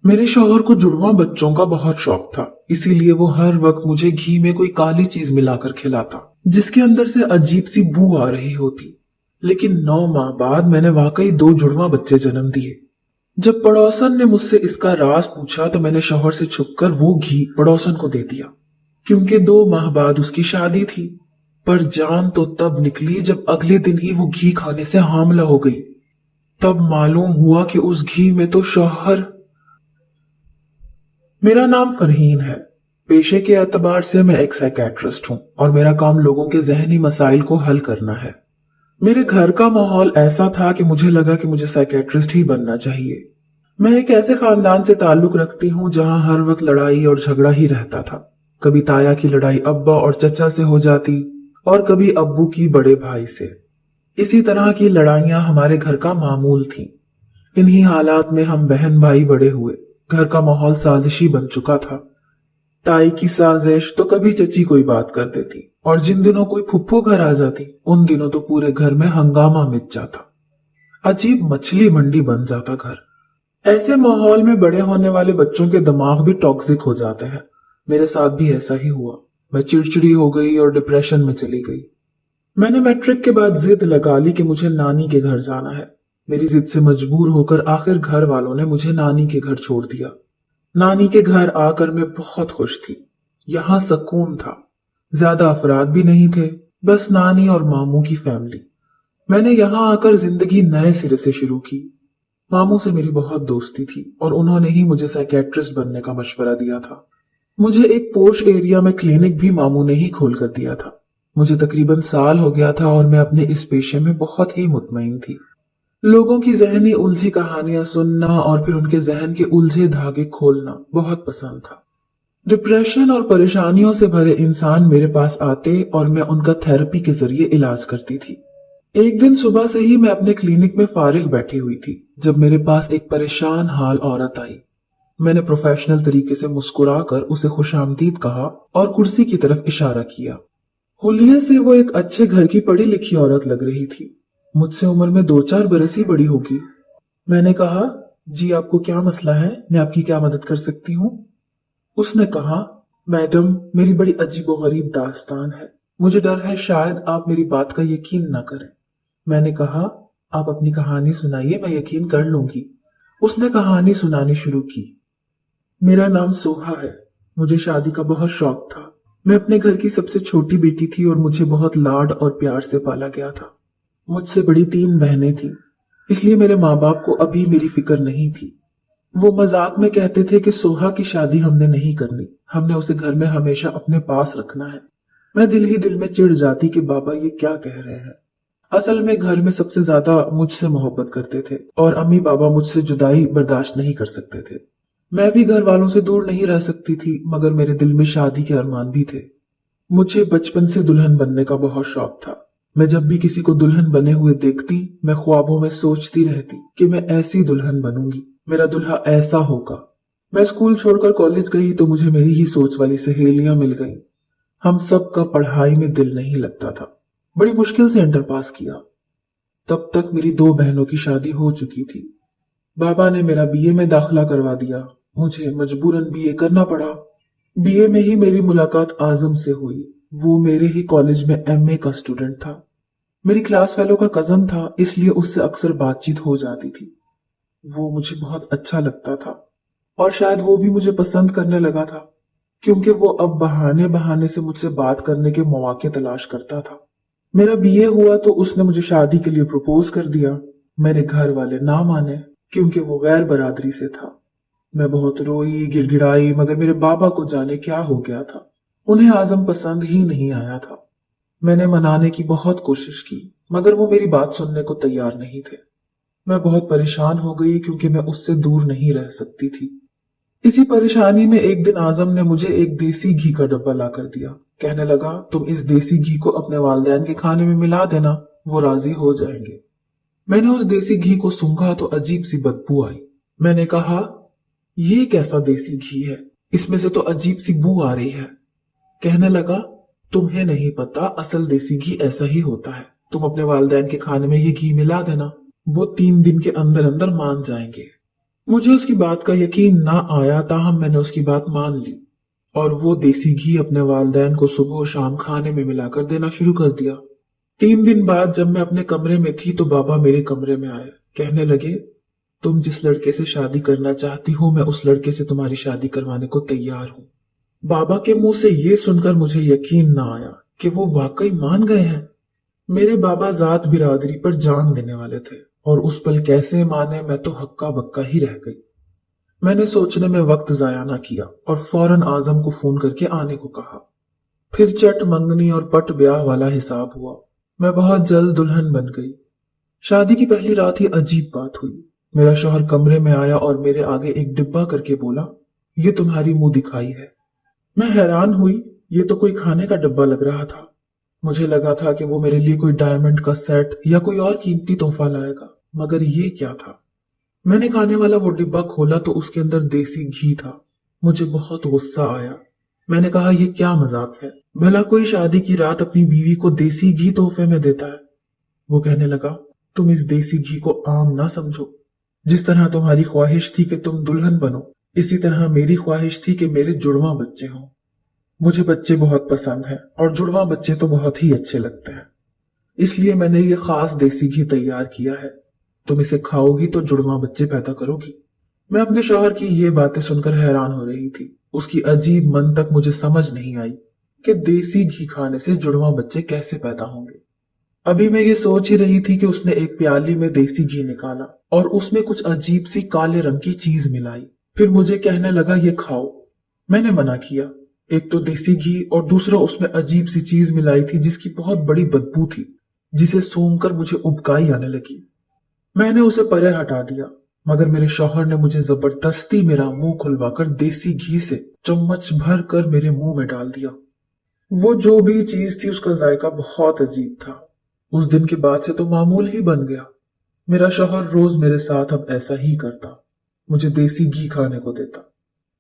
मेरे शौहर को जुड़वां बच्चों का बहुत शौक था, इसीलिए वो हर वक्त मुझे घी में कोई काली चीज मिलाकर खिलाता जिसके अंदर से अजीब सी बू आ रही होती। लेकिन 9 माह बाद मैंने वाकई 2 जुड़वां बच्चे जन्म दिए। जब पड़ोसन ने मुझसे इसका राज पूछा तो मैंने शौहर से छुपकर वो घी पड़ोसन को दे दिया, क्योंकि 2 माह बाद उसकी शादी थी। पर जान तो तब निकली जब अगले दिन ही वो घी खाने से हामला हो गई। तब मालूम हुआ कि उस घी में तो शौहर। मेरा नाम फरहीन है। पेशे के एतबार से मैं एक साइकेट्रिस्ट हूँ और मेरा काम लोगों के जहनी मसाइल को हल करना है। मेरे घर का माहौल ऐसा था कि मुझे लगा कि मुझे साइकेट्रिस्ट ही बनना चाहिए। मैं एक ऐसे खानदान से ताल्लुक रखती हूँ जहाँ हर वक्त लड़ाई और झगड़ा ही रहता था। कभी ताया की लड़ाई अब्बा और चचा से हो जाती और कभी अब्बू की बड़े भाई से। इसी तरह की लड़ाइयां हमारे घर का मामूल थीं। इन्हीं हालात में हम बहन भाई बड़े हुए। घर का माहौल साजिशी बन चुका था। ताई की साजिश तो कभी चची कोई बात कर देती और जिन दिनों कोई फुप्पो घर आ जाती उन दिनों तो पूरे घर में हंगामा मच जाता। अजीब मछली मंडी बन जाता घर। ऐसे माहौल में बड़े होने वाले बच्चों के दिमाग भी टॉक्सिक हो जाते हैं। मेरे साथ भी ऐसा ही हुआ। मैं चिड़चिड़ी हो गई और डिप्रेशन में चली गई। मैंने मैट्रिक के बाद जिद लगा ली कि मुझे नानी के घर जाना है। मेरी जिद से मजबूर होकर आखिर घर वालों ने मुझे नानी के घर छोड़ दिया। नानी के घर आकर मैं बहुत खुश थी। यहाँ सुकून था। ज्यादा अफराद भी नहीं थे, बस नानी और मामू की फैमिली। मैंने यहाँ आकर जिंदगी नए सिरे से शुरू की। मामू से मेरी बहुत दोस्ती थी और उन्होंने ही मुझे साइकेट्रिस्ट बनने का मशवरा दिया था। मुझे एक पोश एरिया में क्लिनिक भी मामू ने ही खोल कर दिया था। मुझे तकरीबन साल हो गया था और मैं अपने इस पेशे में बहुत ही मुतमईन थी। लोगों की जहनी उलझी कहानियां सुनना और फिर उनके जहन के उलझे धागे खोलना बहुत पसंद था। डिप्रेशन और परेशानियों से भरे इंसान मेरे पास आते और मैं उनका थेरेपी के जरिए इलाज करती थी। एक दिन सुबह से ही मैं अपने क्लिनिक में फारिग बैठी हुई थी जब मेरे पास एक परेशान हाल औरत आई। मैंने प्रोफेशनल तरीके से मुस्कुराकर उसे खुशामदीद कहा और कुर्सी की तरफ इशारा किया। हुलिये से वो एक अच्छे घर की पढ़ी लिखी औरत लग रही थी। मुझसे उम्र में 2-4 बरस ही बड़ी होगी। मैंने कहा, जी आपको क्या मसला है, मैं आपकी क्या मदद कर सकती हूँ? उसने कहा, मैडम मेरी बड़ी अजीबोगरीब दास्तान है। मुझे डर है शायद आप मेरी बात का यकीन ना करें। मैंने कहा, आप अपनी कहानी सुनाइए, मैं यकीन कर लूंगी। उसने कहानी सुनानी शुरू की। मेरा नाम सोहा है। मुझे शादी का बहुत शौक था। मैं अपने घर की सबसे छोटी बेटी थी और मुझे बहुत लाड और प्यार से पाला गया था। मुझसे बड़ी 3 बहनें थीं, इसलिए मेरे माँ बाप को अभी मेरी फिक्र नहीं थी। वो मजाक में कहते थे कि सोहा की शादी हमने नहीं करनी, हमने उसे घर में हमेशा अपने पास रखना है। मैं दिल ही दिल में चिढ़ जाती कि बाबा ये क्या कह रहे हैं। असल में घर में सबसे ज्यादा मुझसे मोहब्बत करते थे और अम्मी बाबा मुझसे जुदाई बर्दाश्त नहीं कर सकते थे। मैं भी घर वालों से दूर नहीं रह सकती थी, मगर मेरे दिल में शादी के अरमान भी थे। मुझे बचपन से दुल्हन बनने का बहुत शौक था। मैं जब भी किसी को दुल्हन बने हुए देखती, मैं ख्वाबों में सोचती रहती कि मैं ऐसी दुल्हन बनूंगी, मेरा दुल्हा ऐसा होगा। मैं स्कूल छोड़कर कॉलेज गई तो मुझे मेरी ही सोच वाली सहेलियां मिल गईं। हम सब का पढ़ाई में दिल नहीं लगता था। बड़ी मुश्किल से इंटर पास किया। तब तक मेरी 2 बहनों की शादी हो चुकी थी। बाबा ने मेरा बीए में दाखिला करवा दिया। मुझे मजबूरन बीए करना पड़ा। बीए में ही मेरी मुलाकात आजम से हुई। वो मेरे ही कॉलेज में एमए का स्टूडेंट था। मेरी क्लास फेलो का कजन था, इसलिए उससे अक्सर बातचीत हो जाती थी। वो मुझे बहुत अच्छा लगता था और शायद वो भी मुझे पसंद करने लगा था, क्योंकि वो अब बहाने बहाने से मुझसे बात करने के मौके तलाश करता था। मेरा बीए हुआ तो उसने मुझे शादी के लिए प्रपोज कर दिया। मेरे घर वाले ना माने क्योंकि वो गैर बरादरी से था। मैं बहुत रोई गिड़गिड़ाई, मगर मेरे बाबा को जाने क्या हो गया था। उन्हें आजम पसंद ही नहीं आया था। मैंने मनाने की बहुत कोशिश की, मगर वो मेरी बात सुनने को तैयार नहीं थे। मैं बहुत परेशान हो गई क्योंकि मैं उससे दूर नहीं रह सकती थी। इसी परेशानी में एक दिन आजम ने मुझे एक देसी घी का डब्बा ला कर दिया। कहने लगा, तुम इस देसी घी को अपने वालिदैन के खाने में मिला देना, वो राजी हो जाएंगे। मैंने उस देसी घी को सूंघा तो अजीब सी बदबू आई। मैंने कहा, ये कैसा देसी घी है, इसमें से तो अजीब सी बू आ रही है। कहने लगा, तुम्हें नहीं पता, असल देसी घी ऐसा ही होता है। तुम अपने वालिदैन के खाने में ये घी मिला देना, वो 3 दिन के अंदर अंदर मान जाएंगे। मुझे उसकी बात का यकीन ना आया, ताहम मैंने उसकी बात मान ली और वो देसी घी अपने वालिदैन को सुबह और शाम खाने में मिलाकर देना शुरू कर दिया। 3 दिन बाद जब मैं अपने कमरे में थी तो बाबा मेरे कमरे में आए। कहने लगे, तुम जिस लड़के से शादी करना चाहती हो, मैं उस लड़के से तुम्हारी शादी करवाने को तैयार हूँ। बाबा के मुंह से ये सुनकर मुझे यकीन ना आया कि वो वाकई मान गए हैं। मेरे बाबा जात बिरादरी पर जान देने वाले थे और उस पल कैसे माने, मैं तो हक्का बक्का ही रह गई। मैंने सोचने में वक्त जाया ना किया और फौरन आजम को फोन करके आने को कहा। फिर चट मंगनी और पट ब्याह वाला हिसाब हुआ। मैं बहुत जल्द दुल्हन बन गई। शादी की पहली रात ही अजीब बात हुई। मेरा शौहर कमरे में आया और मेरे आगे एक डिब्बा करके बोला, ये तुम्हारी मुंह दिखाई है। मैं हैरान हुई, ये तो कोई खाने का डब्बा लग रहा था। मुझे लगा था कि वो मेरे लिए कोई डायमंड का सेट या कोई और कीमती तोहफा लाएगा, मगर ये क्या था। मैंने खाने वाला वो डिब्बा खोला तो उसके अंदर देसी घी था। मुझे बहुत गुस्सा आया। मैंने कहा, ये क्या मजाक है, भला कोई शादी की रात अपनी बीवी को देसी घी तोहफे में देता है। वो कहने लगा, तुम इस देसी घी को आम ना समझो। जिस तरह तुम्हारी ख्वाहिश थी कि तुम दुल्हन बनो, इसी तरह मेरी ख्वाहिश थी कि मेरे जुड़वा बच्चे हों। मुझे बच्चे बहुत पसंद हैं और जुड़वा बच्चे तो बहुत ही अच्छे लगते हैं, इसलिए मैंने ये खास देसी घी तैयार किया है। तुम इसे खाओगी तो जुड़वा बच्चे पैदा करोगी। मैं अपने शौहर की ये बातें सुनकर हैरान हो रही थी। उसकी अजीब मन तक मुझे समझ नहीं आई कि देसी घी खाने से जुड़वा बच्चे कैसे पैदा होंगे। अभी मैं ये सोच ही रही थी कि उसने एक प्याली में देसी घी निकाला और उसमें कुछ अजीब सी काले रंग की चीज मिलाई। फिर मुझे कहने लगा, ये खाओ। मैंने मना किया। एक तो देसी घी और दूसरा उसमें अजीब सी चीज मिलाई थी जिसकी बहुत बड़ी बदबू थी, जिसे सूंघकर मुझे उबकाई आने लगी। मैंने उसे परे हटा दिया, मगर मेरे शौहर ने मुझे जबरदस्ती मेरा मुंह खुलवाकर देसी घी से चम्मच भर कर मेरे मुंह में डाल दिया। वो जो भी चीज थी उसका जायका बहुत अजीब था। उस दिन के बाद से तो मामूल ही बन गया। मेरा शौहर रोज मेरे साथ अब ऐसा ही करता, मुझे देसी घी खाने को देता।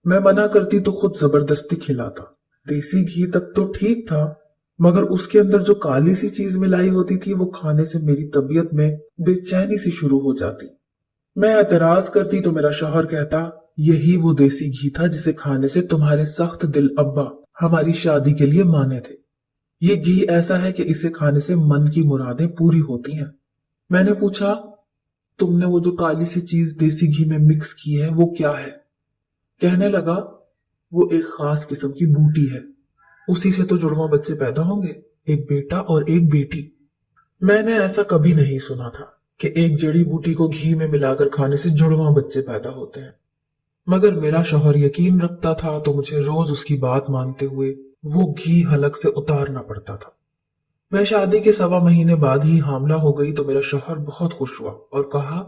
मैं मना करती तो खुद जबरदस्ती खिलाता। देसी घी तक तो ठीक था, मगर उसके अंदर जो काली सी चीज मिलाई होती थी वो खाने से मेरी तबीयत में बेचैनी सी शुरू हो जाती। मैं एतराज करती तो मेरा शौहर कहता, यही वो देसी घी था जिसे खाने से तुम्हारे सख्त दिल अब्बा हमारी शादी के लिए माने थे। ये घी ऐसा है कि इसे खाने से मन की मुरादें पूरी होती हैं। मैंने पूछा, तुमने वो जो काली सी चीज देसी घी में मिक्स की है वो क्या है? कहने लगा, वो एक खास किस्म की बूटी है, उसी से तो जुड़वा बच्चे पैदा होंगे, एक बेटा और एक बेटी। मैंने ऐसा कभी नहीं सुना था कि एक जड़ी बूटी को घी में मिलाकर खाने से जुड़वा बच्चे पैदा होते हैं। मगर मेरा शौहर यकीन रखता था तो मुझे रोज उसकी बात मानते हुए वो घी हलक से उतारना पड़ता था। मैं शादी के 1.25 महीने बाद ही हामला हो गई तो मेरा शौहर बहुत खुश हुआ और कहा,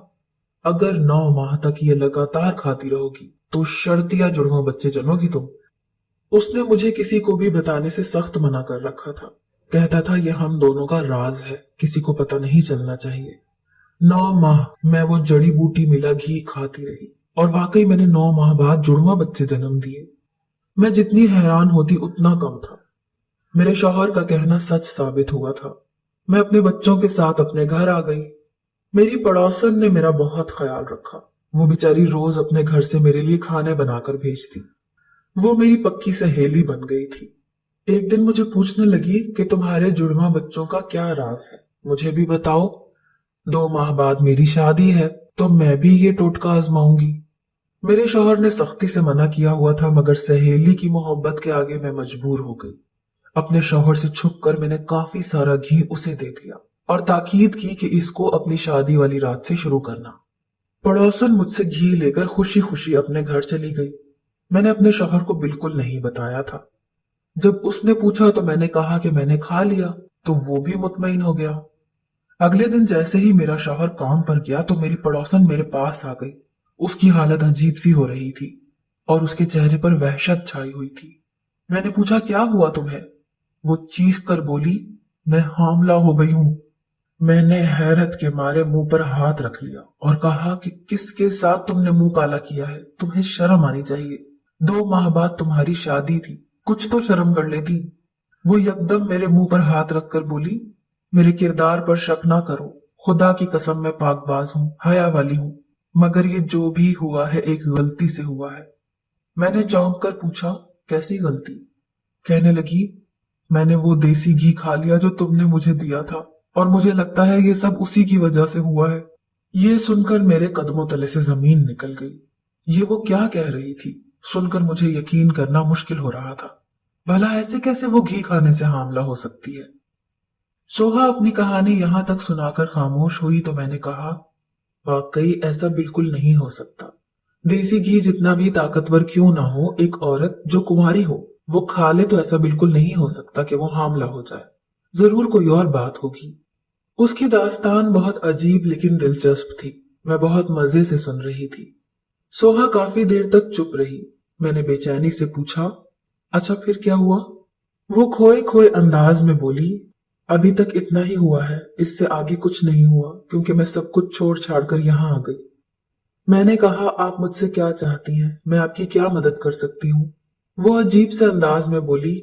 अगर 9 माह तक ये लगातार खाती रहोगी तो शर्तिया जुड़वा बच्चे जनोगी तुम। उसने मुझे किसी को भी बताने से सख्त मना कर रखा था। कहता था, यह हम दोनों का राज है, किसी को पता नहीं चलना चाहिए। 9 माह मैं वो जड़ी बूटी मिला घी खाती रही और वाकई मैंने 9 माह बाद जुड़वा बच्चे जन्म दिए। मैं जितनी हैरान होती उतना कम था। मेरे शौहर का कहना सच साबित हुआ था। मैं अपने बच्चों के साथ अपने घर आ गई। मेरी पड़ोसन ने मेरा बहुत ख्याल रखा। वो बेचारी रोज अपने घर से मेरे लिए खाने बनाकर भेजती। वो मेरी पक्की सहेली बन गई थी। एक दिन मुझे पूछने लगी कि तुम्हारे जुड़वा बच्चों का क्या राज है, मुझे भी बताओ। 2 माह बाद मेरी शादी है तो मैं भी ये टोटका आजमाऊंगी। मेरे शौहर ने सख्ती से मना किया हुआ था, मगर सहेली की मोहब्बत के आगे मैं मजबूर हो गई। अपने शौहर से छुपकर मैंने काफी सारा घी उसे दे दिया और ताकीद की कि इसको अपनी शादी वाली रात से शुरू करना। पड़ोसन मुझसे घी लेकर खुशी खुशी अपने घर चली गई। मैंने अपने शौहर को बिल्कुल नहीं बताया था। जब उसने पूछा तो मैंने कहा कि मैंने खा लिया, तो वो भी मुतमईन हो गया। अगले दिन जैसे ही मेरा शौहर काम पर गया तो मेरी पड़ोसन मेरे पास आ गई। उसकी हालत अजीब सी हो रही थी और उसके चेहरे पर वहशत छाई हुई थी। मैंने पूछा, क्या हुआ तुम्हें? वो चीख कर बोली, मैं हामला हो गई हूं। मैंने हैरत के मारे मुंह पर हाथ रख लिया और कहा कि किसके साथ तुमने मुंह काला किया है? तुम्हें शर्म आनी चाहिए। 2 माह बाद तुम्हारी शादी थी, कुछ तो शर्म कर लेती। वो यकदम मेरे मुंह पर हाथ रखकर बोली, मेरे किरदार पर शक ना करो, खुदा की कसम मैं पाकबाज हूँ, हया वाली हूँ। मगर ये जो भी हुआ है एक गलती से हुआ है। मैंने चौंक कर पूछा, कैसी गलती? कहने लगी, मैंने वो देसी घी खा लिया जो तुमने मुझे दिया था, और मुझे लगता है ये सब उसी की वजह से हुआ है। ये सुनकर मेरे कदमों तले से जमीन निकल गई। ये वो क्या कह रही थी, सुनकर मुझे यकीन करना मुश्किल हो रहा था। भला ऐसे कैसे वो घी खाने से हामला हो सकती है? सोहा अपनी कहानी यहां तक सुनाकर खामोश हुई तो मैंने कहा, वाकई ऐसा बिल्कुल नहीं हो सकता। देसी घी जितना भी ताकतवर क्यों ना हो, एक औरत जो कुंवारी हो वो खा ले तो ऐसा बिल्कुल नहीं हो सकता कि वो हामला हो जाए। जरूर कोई और बात होगी। उसकी दास्तान बहुत अजीब लेकिन दिलचस्प थी। मैं बहुत मजे से सुन रही थी। सोहा काफी देर तक चुप रही। मैंने बेचैनी से पूछा, अच्छा फिर क्या हुआ? वो खोए खोए अंदाज में बोली, अभी तक इतना ही हुआ है, इससे आगे कुछ नहीं हुआ, क्योंकि मैं सब कुछ छोड़ छाड़ कर यहाँ आ गई। मैंने कहा, आप मुझसे क्या चाहती हैं? मैं आपकी क्या मदद कर सकती हूँ? वो अजीब से अंदाज में बोली,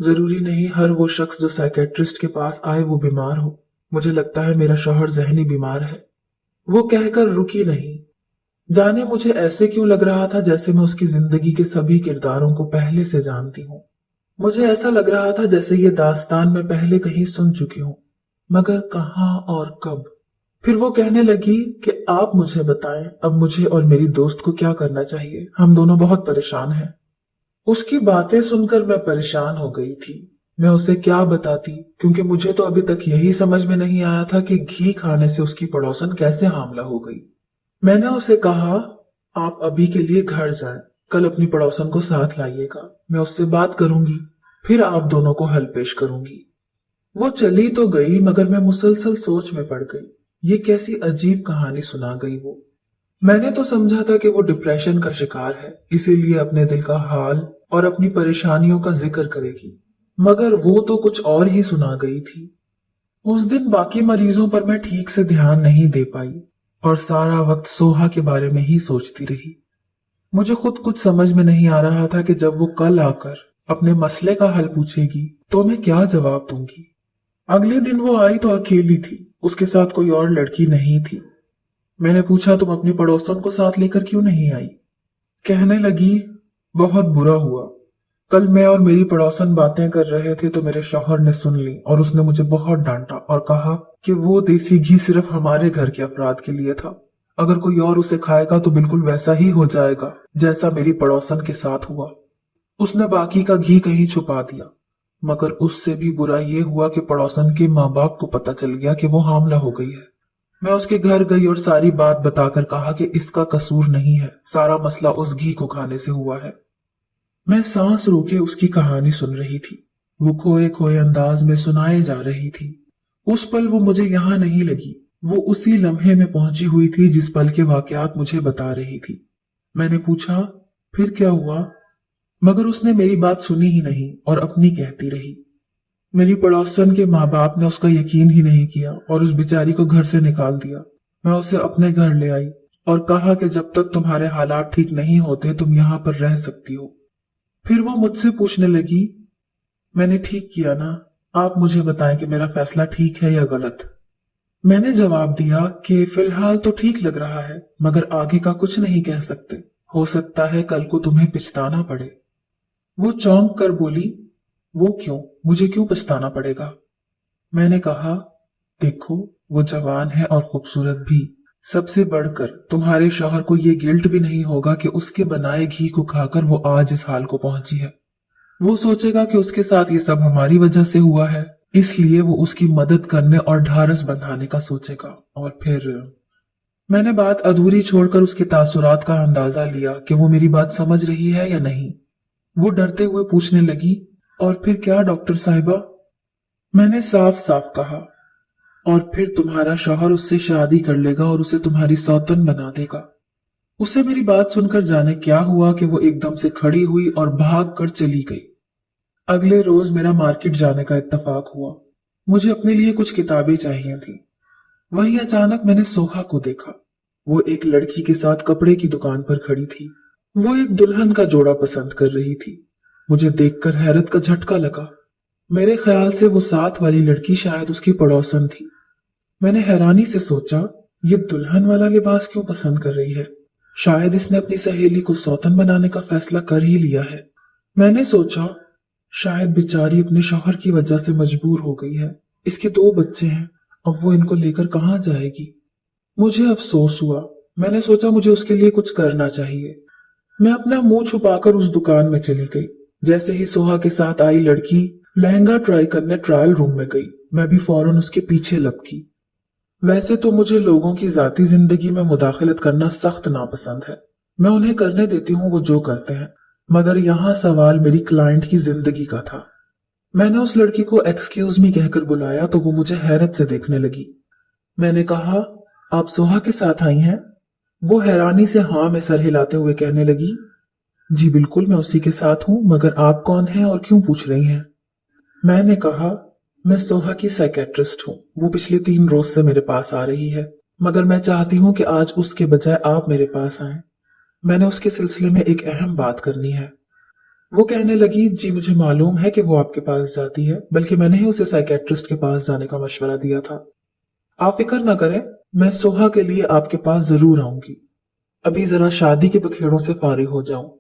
जरूरी नहीं हर वो शख्स जो साइकेट्रिस्ट के पास आए वो बीमार हो। मुझे लगता है मेरा शौहर जहनी बीमार है। वो कहकर रुकी नहीं। जाने मुझे ऐसे क्यों लग रहा था जैसे मैं उसकी जिंदगी के सभी किरदारों को पहले से जानती हूँ। मुझे ऐसा लग रहा था जैसे ये दास्तान मैं पहले कहीं सुन चुकी हूँ, मगर कहाँ और कब। फिर वो कहने लगी कि आप मुझे बताएं, अब मुझे और मेरी दोस्त को क्या करना चाहिए? हम दोनों बहुत परेशान हैं। उसकी बातें सुनकर मैं परेशान हो गई थी। मैं उसे क्या बताती, क्योंकि मुझे तो अभी तक यही समझ में नहीं आया था कि घी खाने से उसकी पड़ोसन कैसे हामला हो गई। मैंने उसे कहा, आप अभी के लिए घर जाएं, कल अपनी पड़ोसन को साथ लाइएगा, मैं उससे बात करूंगी, फिर आप दोनों को हल पेश करूंगी। वो चली तो गई, मगर मैं मुसलसल सोच में पड़ गई। ये कैसी अजीब कहानी सुना गई वो। मैंने तो समझा था कि वो डिप्रेशन का शिकार है, इसीलिए अपने दिल का हाल और अपनी परेशानियों का जिक्र करेगी, मगर वो तो कुछ और ही सुना गई थी। उस दिन बाकी मरीजों पर मैं ठीक से ध्यान नहीं दे पाई और सारा वक्त सोहा के बारे में ही सोचती रही। मुझे खुद कुछ समझ में नहीं आ रहा था कि जब वो कल आकर अपने मसले का हल पूछेगी तो मैं क्या जवाब दूंगी। अगले दिन वो आई तो अकेली थी, उसके साथ कोई और लड़की नहीं थी। मैंने पूछा, तुम अपनी पड़ोसन को साथ लेकर क्यों नहीं आई? कहने लगी, बहुत बुरा हुआ। कल मैं और मेरी पड़ोसन बातें कर रहे थे तो मेरे शौहर ने सुन ली और उसने मुझे बहुत डांटा और कहा कि वो देसी घी सिर्फ हमारे घर के अफराद के लिए था। अगर कोई और उसे खाएगा तो बिल्कुल वैसा ही हो जाएगा जैसा मेरी पड़ोसन के साथ हुआ। उसने बाकी का घी कहीं छुपा दिया, मगर उससे भी बुरा ये हुआ कि पड़ोसन के माँ बाप को पता चल गया कि वो हामला हो गई है। मैं उसके घर गई और सारी बात बताकर कहा कि इसका कसूर नहीं है, सारा मसला उस घी को खाने से हुआ है। मैं सांस रोके उसकी कहानी सुन रही थी। वो खोए खोए अंदाज में सुनाए जा रही थी। उस पल वो मुझे यहाँ नहीं लगी, वो उसी लम्हे में पहुंची हुई थी जिस पल के वाकयात मुझे बता रही थी। मैंने पूछा, फिर क्या हुआ? मगर उसने मेरी बात सुनी ही नहीं और अपनी कहती रही। मेरी पड़ोसन के माँ बाप ने उसका यकीन ही नहीं किया और उस बेचारी को घर से निकाल दिया। मैं उसे अपने घर ले आई और कहा कि जब तक तुम्हारे हालात ठीक नहीं होते तुम यहाँ पर रह सकती हो। फिर वो मुझसे पूछने लगी, मैंने ठीक किया ना? आप मुझे बताएं कि मेरा फैसला ठीक है या गलत। मैंने जवाब दिया कि फिलहाल तो ठीक लग रहा है, मगर आगे का कुछ नहीं कह सकते, हो सकता है कल को तुम्हें पछताना पड़े। वो चौंक कर बोली, वो क्यों? मुझे क्यों पछताना पड़ेगा? मैंने कहा, देखो वो जवान है और खूबसूरत भी। सबसे बढ़कर तुम्हारे शौहर को ये गिल्ट भी नहीं होगा कि उसके बनाए घी को खाकर वो आज इस हाल को पहुंची है। वो सोचेगा कि उसके साथ ये सब हमारी वजह से हुआ है, इसलिए वो उसकी मदद करने और ढारस बंधाने का सोचेगा। और फिर मैंने बात अधूरी छोड़कर उसके तासुरात का अंदाजा लिया कि वो मेरी बात समझ रही है या नहीं। वो डरते हुए पूछने लगी, और फिर क्या डॉक्टर साहिबा? मैंने साफ साफ कहा, और फिर तुम्हारा शौहर उससे शादी कर लेगा और उसे तुम्हारी सौतन बना देगा। उसे मेरी बात सुनकर जाने क्या हुआ कि वो एकदम से खड़ी हुई और भाग कर चली गई। अगले रोज मेरा मार्केट जाने का इत्तेफाक हुआ। मुझे अपने लिए कुछ किताबें चाहिए थी। वहीं अचानक मैंने सोहा को देखा। वो एक लड़की के साथ कपड़े की दुकान पर खड़ी थी। वो एक दुल्हन का जोड़ा पसंद कर रही थी। मुझे देखकर हैरत का झटका लगा। मेरे ख्याल से वो साथ वाली लड़की शायद उसकी पड़ोसन थी। मैंने हैरानी से सोचा, ये दुल्हन वाला लिबास क्यों पसंद कर रही है? शायद इसने अपनी सहेली को सौतन बनाने का फैसला कर ही लिया है। मैंने सोचा शायद बेचारी अपने शौहर की वजह से मजबूर हो गई है। इसके 2 बच्चे हैं, अब वो इनको लेकर कहाँ जाएगी? मुझे अफसोस हुआ। मैंने सोचा मुझे उसके लिए कुछ करना चाहिए। मैं अपना मुंह छुपाकर उस दुकान में चली गई। जैसे ही सोहा के साथ आई लड़की लहंगा ट्राई करने ट्रायल रूम में गई, मैं भी फौरन उसके पीछे लपकी। वैसे तो मुझे लोगों की जाती जिंदगी में मुदाखलत करना सख्त नापसंद है। मैं उन्हें करने देती हूँ वो जो करते हैं, मगर यहाँ सवाल मेरी क्लाइंट की जिंदगी का था। मैंने उस लड़की को एक्सक्यूज मी कहकर बुलाया तो वो मुझे हैरत से देखने लगी। मैंने कहा, आप सोहा के साथ आई हैं? वो हैरानी से हाँ में सर हिलाते हुए कहने लगी, जी बिल्कुल मैं उसी के साथ हूं, मगर आप कौन हैं और क्यों पूछ रही हैं? मैंने कहा, मैं सोहा की साइकेट्रिस्ट हूँ। वो पिछले 3 रोज से मेरे पास आ रही है, मगर मैं चाहती हूँ कि आज उसके बजाय आप मेरे पास आएं। मैंने उसके सिलसिले में एक अहम बात करनी है। वो कहने लगी, जी मुझे मालूम है कि वो आपके पास जाती है, बल्कि मैंने ही उसे साइकेट्रिस्ट के पास जाने का मशवरा दिया था। आप फिक्र न करें, मैं सोहा के लिए आपके पास जरूर आऊंगी। अभी जरा शादी के बखेड़ों से फारिग हो जाऊं।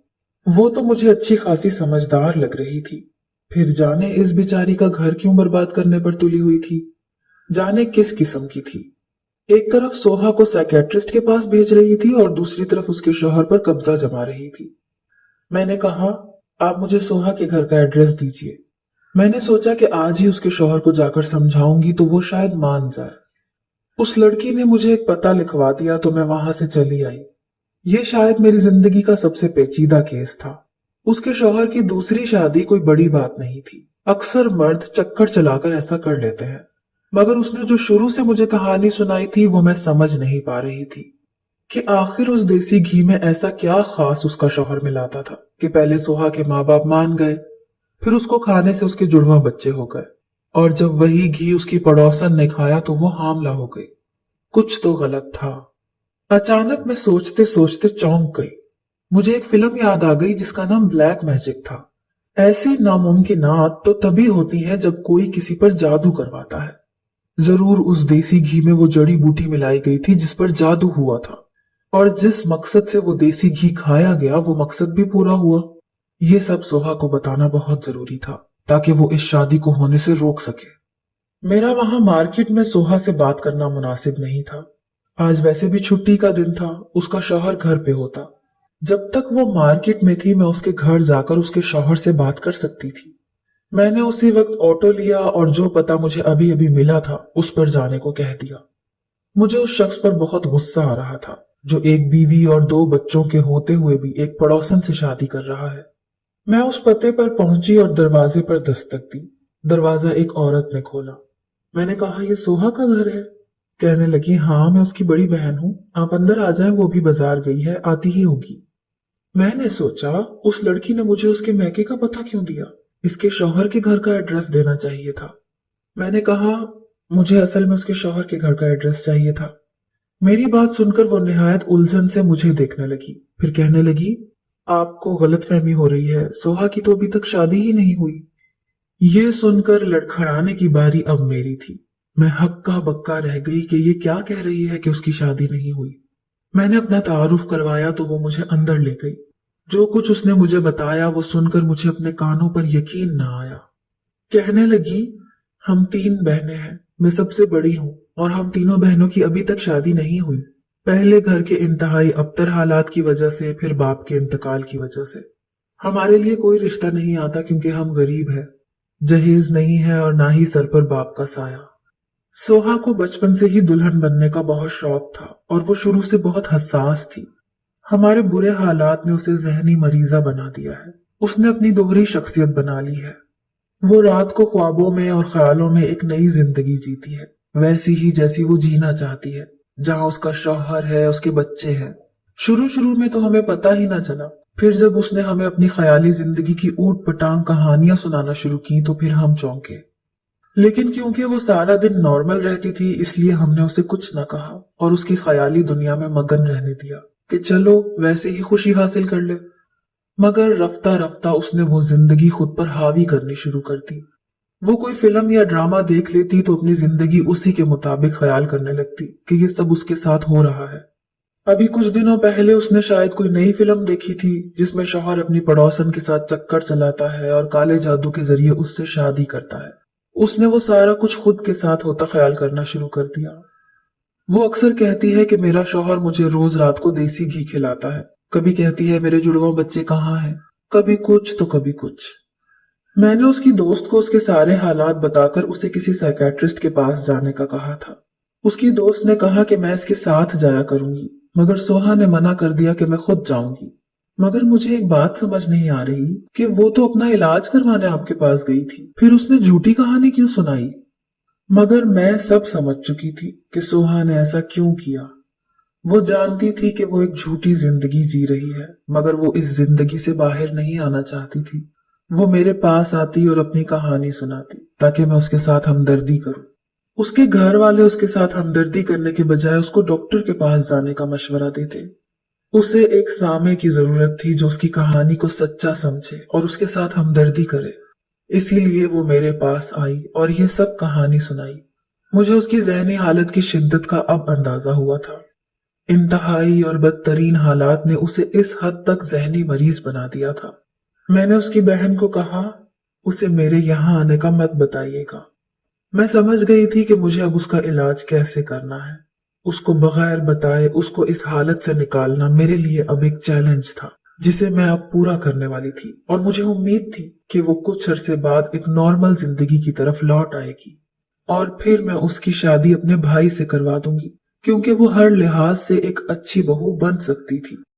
वो तो मुझे अच्छी खासी समझदार लग रही थी। फिर जाने इस बेचारी का घर क्यों बर्बाद करने पर तुली हुई थी, जाने किस किस्म की थी। एक तरफ सोहा को साइकेट्रिस्ट के पास भेज रही थी और दूसरी तरफ उसके शौहर पर कब्जा जमा रही थी। मैंने कहा, आप मुझे सोहा के घर का एड्रेस दीजिए। मैंने सोचा कि आज ही उसके शौहर को जाकर समझाऊंगी तो वो शायद मान जाए। उस लड़की ने मुझे एक पता लिखवा दिया तो मैं वहां से चली आई। ये शायद मेरी जिंदगी का सबसे पेचीदा केस था। उसके शौहर की दूसरी शादी कोई बड़ी बात नहीं थी। अक्सर मर्द चक्कर चलाकर ऐसा कर लेते हैं, मगर उसने जो शुरू से मुझे कहानी सुनाई थी वो मैं समझ नहीं पा रही थी कि आखिर उस देसी घी में ऐसा क्या खास उसका शौहर मिलाता था कि पहले सोहा के माँ बाप मान गए, फिर उसको खाने से उसके जुड़वा बच्चे हो गए, और जब वही घी उसकी पड़ोसन ने खाया तो वो हामला हो गई। कुछ तो गलत था। अचानक मैं सोचते सोचते चौंक गई। मुझे एक फिल्म याद आ गई जिसका नाम ब्लैक मैजिक था। ऐसी नामुमकिनात तो तभी होती हैं जब कोई किसी पर जादू करवाता है। जरूर उस देसी घी में वो जड़ी बूटी मिलाई गई थी जिस पर जादू हुआ था, और जिस मकसद से वो देसी घी खाया गया वो मकसद भी पूरा हुआ। ये सब सोहा को बताना बहुत जरूरी था ताकि वो इस शादी को होने से रोक सके। मेरा वहां मार्केट में सोहा से बात करना मुनासिब नहीं था। आज वैसे भी छुट्टी का दिन था, उसका शौहर घर पे होता। जब तक वो मार्केट में थी मैं उसके घर जाकर उसके शौहर से बात कर सकती थी। मैंने उसी वक्त ऑटो लिया और जो पता मुझे अभी अभी मिला था उस पर जाने को कह दिया। मुझे उस शख्स पर बहुत गुस्सा आ रहा था जो एक बीवी और 2 बच्चों के होते हुए भी एक पड़ोसन से शादी कर रहा है। मैं उस पते पर पहुंची और दरवाजे पर दस्तक दी। दरवाजा एक औरत ने खोला। मैंने कहा, ये सोहा का घर है? कहने लगी, हाँ मैं उसकी बड़ी बहन हूँ, आप अंदर आ जाएं, वो भी बाजार गई है, आती ही होगी। मैंने सोचा उस लड़की ने मुझे उसके मैके का पता क्यों दिया, इसके शौहर के घर का एड्रेस देना चाहिए था। मैंने कहा, मुझे असल में उसके शौहर के घर का एड्रेस चाहिए था। मेरी बात सुनकर वो निहायत उलझन से मुझे देखने लगी, फिर कहने लगी, आपको गलतफहमी हो रही है, सोहा की तो अभी तक शादी ही नहीं हुई। ये सुनकर लड़खड़ाने की बारी अब मेरी थी। मैं हक्का बक्का रह गई कि ये क्या कह रही है कि उसकी शादी नहीं हुई। मैंने अपना तारुफ करवाया तो वो मुझे अंदर ले गई। जो कुछ उसने मुझे बताया वो सुनकर मुझे अपने कानों पर यकीन ना आया। कहने लगी, हम 3 बहनें हैं, मैं सबसे बड़ी हूँ और हम तीनों बहनों की अभी तक शादी नहीं हुई। पहले घर के इंतहाई अबतर हालात की वजह से, फिर बाप के इंतकाल की वजह से हमारे लिए कोई रिश्ता नहीं आता क्योंकि हम गरीब हैं, जहेज नहीं है और ना ही सर पर बाप का साया। सोहा को बचपन से ही दुल्हन बनने का बहुत शौक था और वो शुरू से बहुत हसास थी। हमारे बुरे हालात ने उसे जहनी मरीजा बना दिया है। उसने अपनी दोहरी शख्सियत बना ली है। वो रात को ख्वाबों में और ख्यालों में एक नई जिंदगी जीती है, वैसी ही जैसी वो जीना चाहती है, जहां उसका शौहर है, उसके बच्चे हैं। शुरू शुरू में तो हमें पता ही ना चला, फिर जब उसने हमें अपनी ख्याली जिंदगी की ऊट पटांग कहानियां सुनाना शुरू की तो फिर हम चौंके। लेकिन क्योंकि वो सारा दिन नॉर्मल रहती थी इसलिए हमने उसे कुछ न कहा और उसकी ख्याली दुनिया में मगन रहने दिया कि चलो वैसे ही खुशी हासिल कर ले। मगर रफ्ता रफ्ता उसने वो जिंदगी खुद पर हावी करनी शुरू कर दी। वो कोई फिल्म या ड्रामा देख लेती तो अपनी जिंदगी उसी के मुताबिक ख्याल करने लगती कि ये सब उसके साथ हो रहा है। अभी कुछ दिनों पहले उसने शायद कोई नई फिल्म देखी थी जिसमें शौहर अपनी पड़ोसन के साथ चक्कर चलाता है और काले जादू के जरिए उससे शादी करता है। उसने वो सारा कुछ खुद के साथ होता ख्याल करना शुरू कर दिया। वो अक्सर कहती है कि मेरा शौहर मुझे रोज रात को देसी घी खिलाता है, कभी कहती है मेरे जुड़वा बच्चे कहाँ हैं, कभी कुछ तो कभी कुछ। मैंने उसकी दोस्त को उसके सारे हालात बताकर उसे किसी साइकेट्रिस्ट के पास जाने का कहा था। उसकी दोस्त ने कहा कि मैं इसके साथ जाया करूंगी, मगर सोहा ने मना कर दिया कि मैं खुद जाऊंगी। मगर मुझे एक बात समझ नहीं आ रही कि वो तो अपना इलाज करवाने आपके पास गई थी, फिर उसने झूठी कहानी क्यों सुनाई? मगर मैं सब समझ चुकी थी कि सोहा ने ऐसा क्यों किया। वो जानती थी कि वो एक झूठी जिंदगी जी रही है, मगर वो इस जिंदगी से बाहर नहीं आना चाहती थी। वो मेरे पास आती और अपनी कहानी सुनाती ताकि मैं उसके साथ हमदर्दी करूं। उसके घर वाले उसके साथ हमदर्दी करने के बजाय उसको डॉक्टर के पास जाने का मशवरा देते। उसे एक सामे की जरूरत थी जो उसकी कहानी को सच्चा समझे और उसके साथ हमदर्दी करे। इसीलिए वो मेरे पास आई और ये सब कहानी सुनाई। मुझे उसकी जहनी हालत की शिद्दत का अब अंदाजा हुआ था। इंतहाई और बदतरीन हालात ने उसे इस हद तक जहनी मरीज बना दिया था। मैंने उसकी बहन को कहा, उसे मेरे यहाँ आने का मत बताइएगा। मैं समझ गई थी कि मुझे अब उसका इलाज कैसे करना है। उसको बगैर बताए उसको इस हालत से निकालना मेरे लिए अब एक चैलेंज था जिसे मैं अब पूरा करने वाली थी, और मुझे उम्मीद थी कि वो कुछ अरसे बाद एक नॉर्मल जिंदगी की तरफ लौट आएगी और फिर मैं उसकी शादी अपने भाई से करवा दूंगी, क्योंकि वो हर लिहाज से एक अच्छी बहू बन सकती थी।